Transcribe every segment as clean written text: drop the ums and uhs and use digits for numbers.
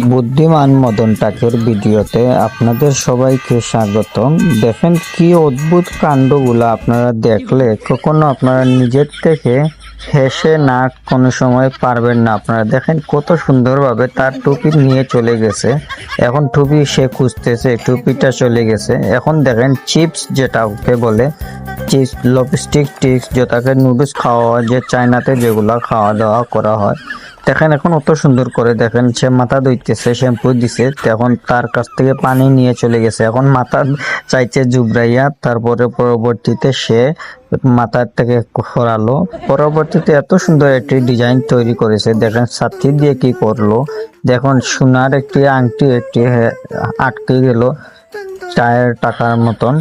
বুদ্ধিমান মদন টাকের ভিডিওতে আপনাদের সবাইকে স্বাগতম। দেখেন কি অদ্ভুত কাণ্ডগুলো, আপনারা দেখলে কখনো আপনারা নিজের থেকে হেসে না কোনো সময় পারবেন না। আপনারা দেখেন কত সুন্দরভাবে তার টুপি নিয়ে চলে গেছে। এখন টুপি সে খুঁজতেছে, টুপিটা চলে গেছে। এখন দেখেন চিপস, যেটা ওকে বলে চিপস, লপস্টিক টিক্স, যেটাকে নুডলস খাওয়া হয়, যে চায়নাতে যেগুলা খাওয়া দাওয়া করা হয়। দেখেন এখন অত সুন্দর করে, দেখেন সে মাথা ধুইতেছে, শ্যাম্পু দিছে, এখন তার কাছ থেকে পানি নিয়ে চলে গেছে। এখন মাথা চাইছে জুবরাইয়া, তারপরে পরবর্তীতে সে মাথার থেকে সরালো। পরবর্তীতে এত সুন্দর একটি ডিজাইন তৈরি করেছে। দেখেন ছাতি দিয়ে কি করলো, দেখুন সোনার একটি আংটি একটি আটকে গেল চায়ের টাকার মতন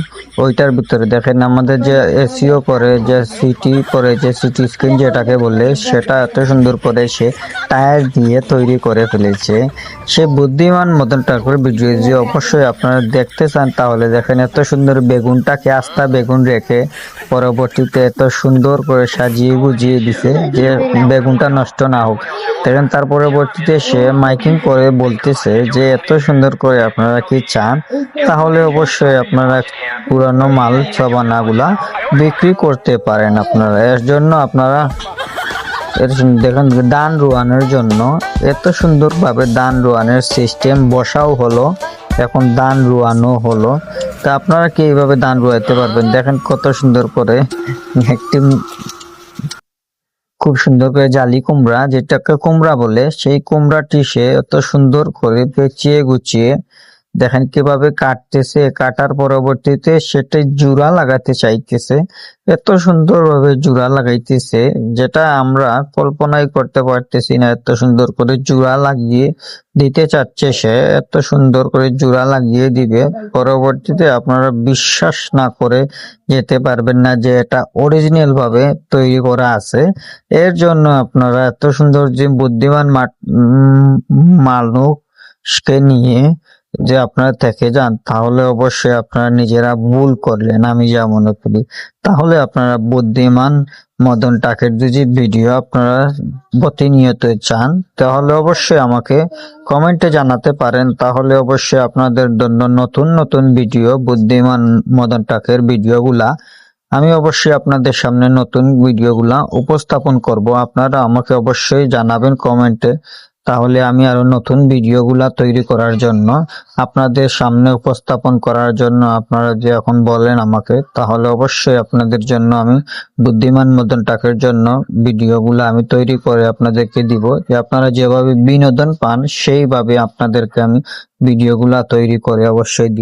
ওইটার ভিতরে। দেখেন আমাদের যে এসিও করে, যে সিটি করে, যে সিটি স্ক্রিন যেটাকে বলে, সেটা এত সুন্দর করে সে টায়ার দিয়ে তৈরি করে ফেলেছে। সে বুদ্ধিমান মদন টাকার ভিডিও যে অবশ্যই আপনারা দেখতে চান, তাহলে দেখেন এত সুন্দর বেগুনটাকে আস্তা বেগুন রেখে পরবর্তীতে এত সুন্দর করে সাজিয়ে গুজিয়ে দিছে যে বেগুনটা নষ্ট না হোক। দেখেন তার পরবর্তীতে সে মাইকিং করে বলতেছে যে এত সুন্দর করে আপনারা কি চান, তাহলে অবশ্যই আপনারা পুরানো মাল সাবানাগুলা বিক্রি করতে পারেন। আপনারা এর জন্য আপনারা দেখেন দান রুয়ানের জন্য এত সুন্দরভাবে দান রুয়ানের সিস্টেম বসাও হলো, এখন দান রুয়ানো হলো। তা আপনারা কি এইভাবে দান রুয়াইতে পারবেন? দেখেন কত সুন্দর করে একটি খুব সুন্দর করে জালি কুমড়া, যেটাকে কুমড়া বলে, সেই কুমড়াটি সে এত সুন্দর করে পেঁচিয়ে গুছিয়ে দেখেন কিভাবে কাটতেছে। কাটার পরবর্তীতে সেটা জোড়া লাগাতে চাইতেছে, এত সুন্দরভাবে জোড়া লাগাইতেছে যেটা আমরা কল্পনাই করতে পারতেছি না। এত সুন্দর করে জোড়া লাগিয়ে দিতে চাচ্ছে সে, এত সুন্দর করে জোড়া লাগিয়ে দিবে। পরবর্তীতে আপনারা বিশ্বাস না করে যেতে পারবেন না যে এটা অরিজিনাল ভাবে তৈরি করা আছে। এর জন্য আপনারা এত সুন্দর যে বুদ্ধিমান মানুষকে নিয়ে যে আপনারা থেকে যান, তাহলে অবশ্যই আপনারা নিজেরা ভুল করলেন, আমি যা মনে করি। তাহলে আপনারা বুদ্ধিমান মদন টাকের যদি ভিডিও আপনারা প্রতিনিয়ত চান, তাহলে অবশ্যই আমাকে কমেন্টে জানাতে পারেন। তাহলে অবশ্যই আপনাদের জন্য নতুন নতুন ভিডিও, বুদ্ধিমান মদন টাকের ভিডিওগুলা আমি অবশ্যই আপনাদের সামনে নতুন ভিডিওগুলা উপস্থাপন করব। আপনারা আমাকে অবশ্যই জানাবেন কমেন্টে, তাহলে আমি আরো নতুন ভিডিওগুলা তৈরি করার জন্য, আপনাদের সামনে উপস্থাপন করার জন্য আপনারা যে এখন বলেন আমাকে, তাহলে অবশ্যই আপনাদের জন্য আমি বুদ্ধিমান মদন টাকের জন্য ভিডিওগুলা আমি তৈরি করে আপনাদেরকে দিব। যে আপনারা যেভাবে বিনোদন পান সেইভাবে আপনাদেরকে আমি ভিডিওগুলা তৈরি করে অবশ্যই দিব।